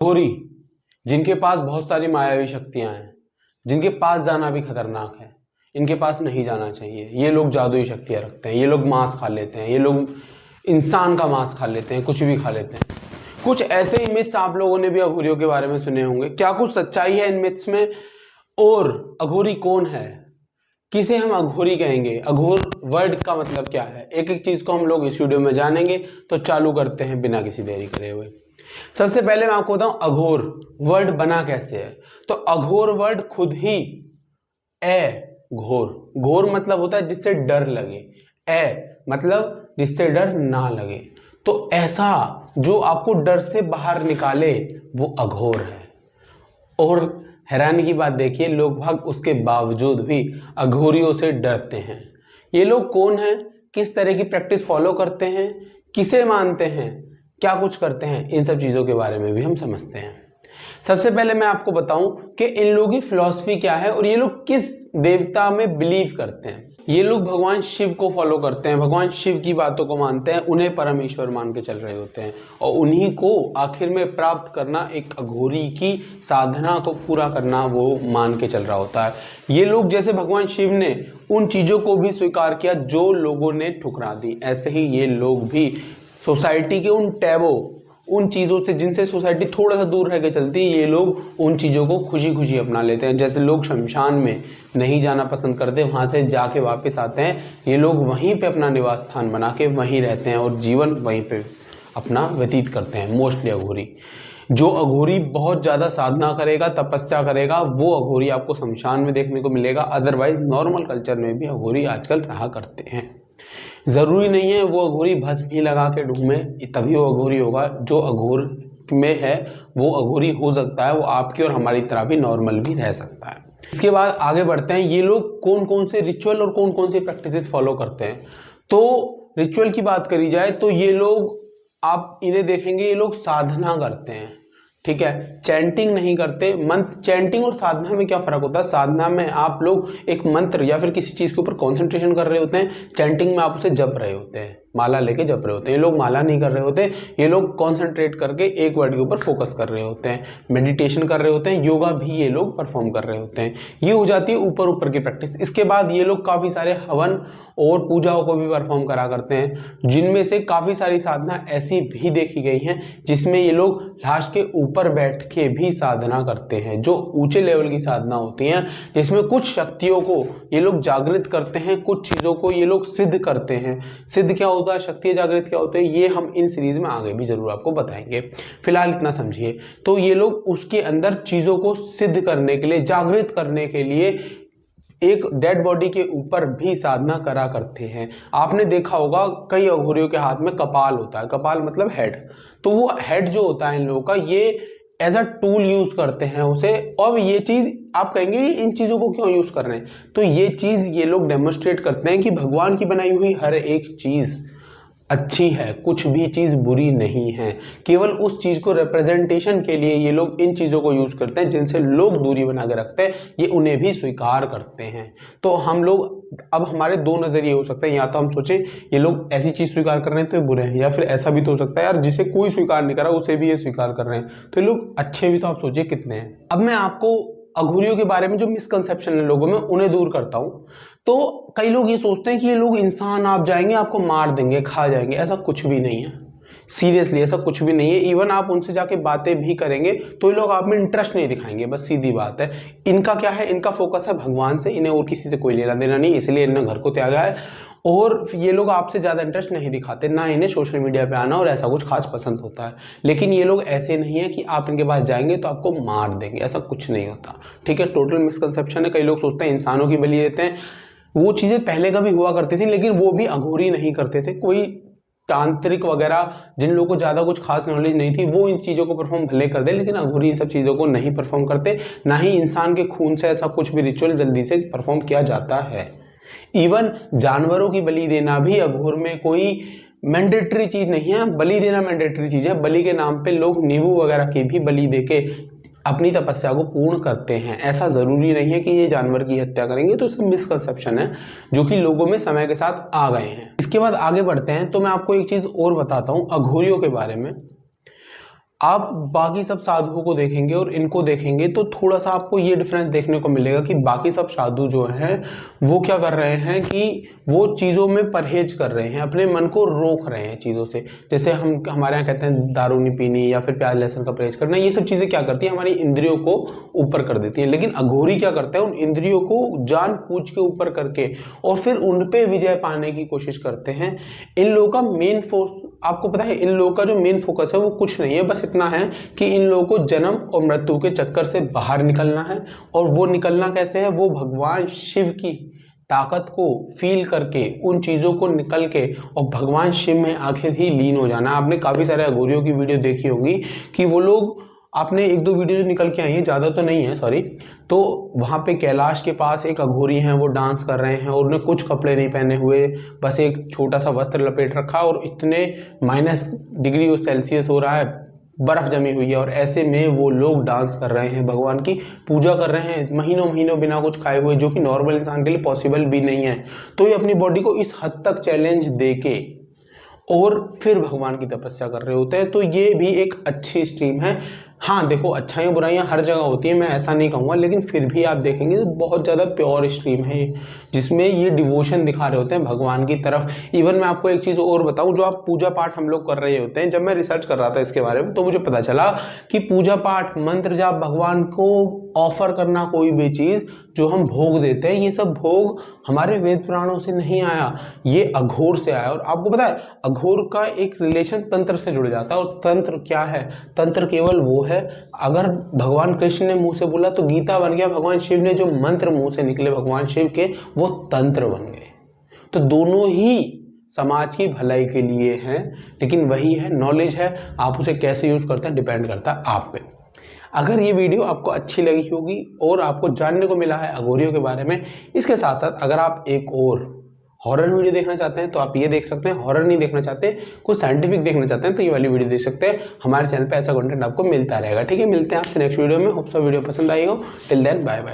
घोरी जिनके पास बहुत सारी मायावी शक्तियां हैं, जिनके पास जाना भी खतरनाक है, इनके पास नहीं जाना चाहिए। ये लोग जादुई शक्तियां रखते हैं, ये लोग मांस खा लेते हैं, ये लोग इंसान का मांस खा लेते हैं, कुछ भी खा लेते हैं। कुछ ऐसे ही मिथ्स आप लोगों ने भी अघोरियों के बारे में सुने होंगे। क्या कुछ सच्चाई है इन मिथ्स में? और अघोरी कौन है, किसे हम अघोरी कहेंगे, अघोर वर्ड का मतलब क्या है, एक एक चीज को हम लोग इस वीडियो में जानेंगे। तो चालू करते हैं बिना किसी देरी करे हुए। सबसे पहले मैं आपको बताऊं अघोर वर्ड बना कैसे है। तो अघोर वर्ड खुद ही घोर, घोर मतलब होता है जिससे डर लगे, मतलब जिससे डर ना लगे। तो ऐसा जो आपको डर से बाहर निकाले वो अघोर है। और हैरानी की बात देखिए, लोग भाग उसके बावजूद भी अघोरियों से डरते हैं। ये लोग कौन हैं, किस तरह की प्रैक्टिस फॉलो करते हैं, किसे मानते हैं, क्या कुछ करते हैं, इन सब चीजों के बारे में भी हम समझते हैं। सबसे पहले मैं आपको बताऊं कि इन लोगों की फिलॉसफी क्या है और ये लोग किस देवता में बिलीव करते हैं। ये लोग भगवान शिव को फॉलो करते हैं, भगवान शिव की बातों को मानते हैं, उन्हें परमेश्वर मान के चल रहे होते हैं और उन्हीं को आखिर में प्राप्त करना, एक अघोरी की साधना को पूरा करना वो मान के चल रहा होता है। ये लोग जैसे भगवान शिव ने उन चीजों को भी स्वीकार किया जो लोगों ने ठुकरा दी, ऐसे ही ये लोग भी सोसाइटी के उन टैबों, उन चीज़ों से जिनसे सोसाइटी थोड़ा सा दूर रह के चलती है, ये लोग उन चीज़ों को खुशी खुशी अपना लेते हैं। जैसे लोग शमशान में नहीं जाना पसंद करते, वहाँ से जाके वापस आते हैं, ये लोग वहीं पे अपना निवास स्थान बना के वहीं रहते हैं और जीवन वहीं पे अपना व्यतीत करते हैं। मोस्टली अघोरी, जो अघोरी बहुत ज़्यादा साधना करेगा, तपस्या करेगा, वो अघोरी आपको शमशान में देखने को मिलेगा। अदरवाइज नॉर्मल कल्चर में भी अघोरी आजकल रहा करते हैं। जरूरी नहीं है वो अघोरी भस्म ही लगा के ढूंढे तभी वो अघोरी होगा। जो अघोर में है वो अघोरी हो सकता है, वो आपकी और हमारी तरह भी नॉर्मल भी रह सकता है। इसके बाद आगे बढ़ते हैं, ये लोग कौन कौन से रिचुअल और कौन कौन से प्रैक्टिसेस फॉलो करते हैं। तो रिचुअल की बात करी जाए तो ये लोग, आप इन्हें देखेंगे, ये लोग साधना करते हैं, ठीक है, चैंटिंग नहीं करते। मंत्र, चैंटिंग और साधना में क्या फर्क होता है? साधना में आप लोग एक मंत्र या फिर किसी चीज के ऊपर कंसंट्रेशन कर रहे होते हैं, चैंटिंग में आप उसे जप रहे होते हैं, माला लेके जप रहे होते हैं। ये लोग माला नहीं कर रहे होते, ये लोग कंसंट्रेट करके एक वर्ड के ऊपर फोकस कर रहे होते हैं, मेडिटेशन कर रहे होते हैं, योगा भी ये लोग परफॉर्म कर रहे होते हैं। ये हो जाती है ऊपर ऊपर की प्रैक्टिस। इसके बाद ये लोग काफी सारे हवन और पूजाओं को भी परफॉर्म करा करते हैं, जिनमें से काफी सारी साधना ऐसी भी देखी गई है जिसमें ये लोग लास्ट के ऊपर बैठ के भी साधना करते हैं, जो ऊंचे लेवल की साधना होती है, जिसमें कुछ शक्तियों को ये लोग जागृत करते हैं, कुछ चीजों को ये लोग सिद्ध करते हैं। सिद्ध क्या होता है, शक्ति जागृत क्या होते हैं, ये हम इन सीरीज में आगे भी जरूर आपको बताएंगे। फिलहाल इतना समझिए। तो ये लोग उसके अंदर चीजों को सिद्ध करने के लिए, जागृत करने के लिए एक डेड बॉडी के ऊपर भी साधना करा करते हैं। आपने देखा होगा कई अघोरियों के हाथ में कपाल होता है, कपाल मतलब हेड। तो वो हेड जो होता है इन लोगों का, ये एज अ टूल यूज करते हैं उसे। और ये चीज आप कहेंगे इन चीजों को क्यों यूज कर रहे हैं, तो ये चीज ये लोग डेमोन्स्ट्रेट करते हैं कि भगवान की बनाई हुई हर एक चीज अच्छी है, कुछ भी चीज बुरी नहीं है। केवल उस चीज को रिप्रेजेंटेशन के लिए ये लोग इन चीजों को यूज करते हैं जिनसे लोग दूरी बना के रखते हैं, ये उन्हें भी स्वीकार करते हैं। तो हम लोग, अब हमारे दो नजरिए हो सकते हैं, या तो हम सोचें ये लोग ऐसी चीज स्वीकार कर रहे हैं तो ये बुरे हैं, या फिर ऐसा भी तो हो सकता है यार जिसे कोई स्वीकार नहीं करा उसे भी ये स्वीकार कर रहे हैं, तो ये लोग अच्छे भी तो आप सोचिए कितने हैं। अब मैं आपको अघोरियों के बारे में जो मिसकंसेप्शन है लोगों में उन्हें दूर करता हूं। तो कई लोग ये सोचते हैं कि ये लोग इंसान, आप जाएंगे आपको मार देंगे, खा जाएंगे, ऐसा कुछ भी नहीं है। सीरियसली ऐसा कुछ भी नहीं है। इवन आप उनसे जाके बातें भी करेंगे तो ये लोग आप में इंटरेस्ट नहीं दिखाएंगे, बस सीधी बात है। इनका क्या है, इनका फोकस है भगवान से, इन्हें और किसी से कोई लेना देना नहीं, इसलिए इन्होंने घर को त्यागा है। और ये लोग आपसे ज्यादा इंटरेस्ट नहीं दिखाते, ना इन्हें सोशल मीडिया पे आना और ऐसा कुछ खास पसंद होता है। लेकिन ये लोग ऐसे नहीं है कि आप इनके पास जाएंगे तो आपको मार देंगे, ऐसा कुछ नहीं होता, ठीक है। टोटल मिसकंसेप्शन है। कई लोग सोचते हैं इंसानों की बलि देते हैं, वो चीजें पहले कभी हुआ करती थी, लेकिन वो भी अघोरी नहीं करते थे। कोई तांत्रिक वगैरह जिन लोगों को ज्यादा कुछ खास नॉलेज नहीं थी वो इन चीजों को परफॉर्म भले कर दे, लेकिन अघोरी इन सब चीजों को नहीं परफॉर्म करते। ना ही इंसान के खून से ऐसा कुछ भी रिचुअल जल्दी से परफॉर्म किया जाता है। इवन जानवरों की बलि देना भी अघोर में कोई मैंडेटरी चीज नहीं है। बलि देना मैंडेटरी चीज है। बलि के नाम पे लोग नींबू वगैरह की भी बलि देके अपनी तपस्या को पूर्ण करते हैं। ऐसा जरूरी नहीं है कि ये जानवर की हत्या करेंगे, तो इसका मिसकंसेप्शन है जो कि लोगों में समय के साथ आ गए हैं। इसके बाद आगे बढ़ते हैं तो मैं आपको एक चीज और बताता हूं अघोरियों के बारे में। आप बाकी सब साधुओं को देखेंगे और इनको देखेंगे तो थोड़ा सा आपको ये डिफरेंस देखने को मिलेगा कि बाकी सब साधु जो हैं वो क्या कर रहे हैं कि वो चीज़ों में परहेज कर रहे हैं, अपने मन को रोक रहे हैं चीज़ों से। जैसे हम हमारे यहाँ कहते हैं दारू नहीं पीनी या फिर प्याज लहसुन का परहेज करना, ये सब चीज़ें क्या करती हैं, हमारी इंद्रियों को ऊपर कर देती हैं। लेकिन अघोरी क्या करते हैं, उन इंद्रियों को जानबूझ के ऊपर करके और फिर उन पे विजय पाने की कोशिश करते हैं। इन लोगों का मेन फोकस, आपको पता है इन लोगों का जो मेन फोकस है वो कुछ नहीं है, बस इतना है कि इन लोगों को जन्म और मृत्यु के चक्कर से बाहर निकलना है। और वो निकलना कैसे है, वो भगवान शिव की ताकत को फील करके, उन चीज़ों को निकल के और भगवान शिव में आखिर ही लीन हो जाना। आपने काफ़ी सारे अघोरियों की वीडियो देखी होंगी कि वो लोग, आपने एक दो वीडियो जो निकल के आई हैं, ज़्यादा तो नहीं है सॉरी, तो वहाँ पे कैलाश के पास एक अघोरी हैं, वो डांस कर रहे हैं और उन्हें कुछ कपड़े नहीं पहने हुए, बस एक छोटा सा वस्त्र लपेट रखा और इतने -डिग्री हो रहा है, बर्फ़ जमी हुई है और ऐसे में वो लोग डांस कर रहे हैं, भगवान की पूजा कर रहे हैं महीनों महीनों बिना कुछ खाए हुए, जो कि नॉर्मल इंसान के लिए पॉसिबल भी नहीं है। तो ये अपनी बॉडी को इस हद तक चैलेंज दे के और फिर भगवान की तपस्या कर रहे होते हैं। तो ये भी एक अच्छी स्ट्रीम है। हाँ देखो, अच्छाइयाँ बुराइयाँ हर जगह होती हैं, मैं ऐसा नहीं कहूँगा, लेकिन फिर भी आप देखेंगे तो बहुत ज़्यादा प्योर स्ट्रीम है जिसमें ये डिवोशन दिखा रहे होते हैं भगवान की तरफ। इवन मैं आपको एक चीज़ और बताऊँ, जो आप पूजा पाठ हम लोग कर रहे होते हैं, जब मैं रिसर्च कर रहा था इसके बारे में तो मुझे पता चला कि पूजा पाठ, मंत्र जाप, भगवान को ऑफर करना कोई भी चीज़ जो हम भोग देते हैं, ये सब भोग हमारे वेद पुराणों से नहीं आया, ये अघोर से आया। और आपको पता है अघोर का एक रिलेशन तंत्र से जुड़ जाता है। और तंत्र क्या है, तंत्र केवल वो है, अगर भगवान कृष्ण ने मुंह से बोला तो गीता बन गया, भगवान शिव ने जो मंत्र मुंह से निकले भगवान शिव के वो तंत्र बन गए। तो दोनों ही समाज की भलाई के लिए हैं, लेकिन वही है, नॉलेज है, आप उसे कैसे यूज करते हैं डिपेंड करता है आप पे। अगर ये वीडियो आपको अच्छी लगी होगी और आपको जानने को मिला है अघोरियों के बारे में, इसके साथ साथ अगर आप एक और हॉरर वीडियो देखना चाहते हैं तो आप ये देख सकते हैं। हॉरर नहीं देखना चाहते, कुछ साइंटिफिक देखना चाहते हैं तो ये वाली वीडियो देख सकते हैं। हमारे चैनल पे ऐसा कंटेंट आपको मिलता रहेगा। ठीक है, मिलते हैं आपसे नेक्स्ट वीडियो में। होप सो वीडियो पसंद आई हो। Till then bye bye.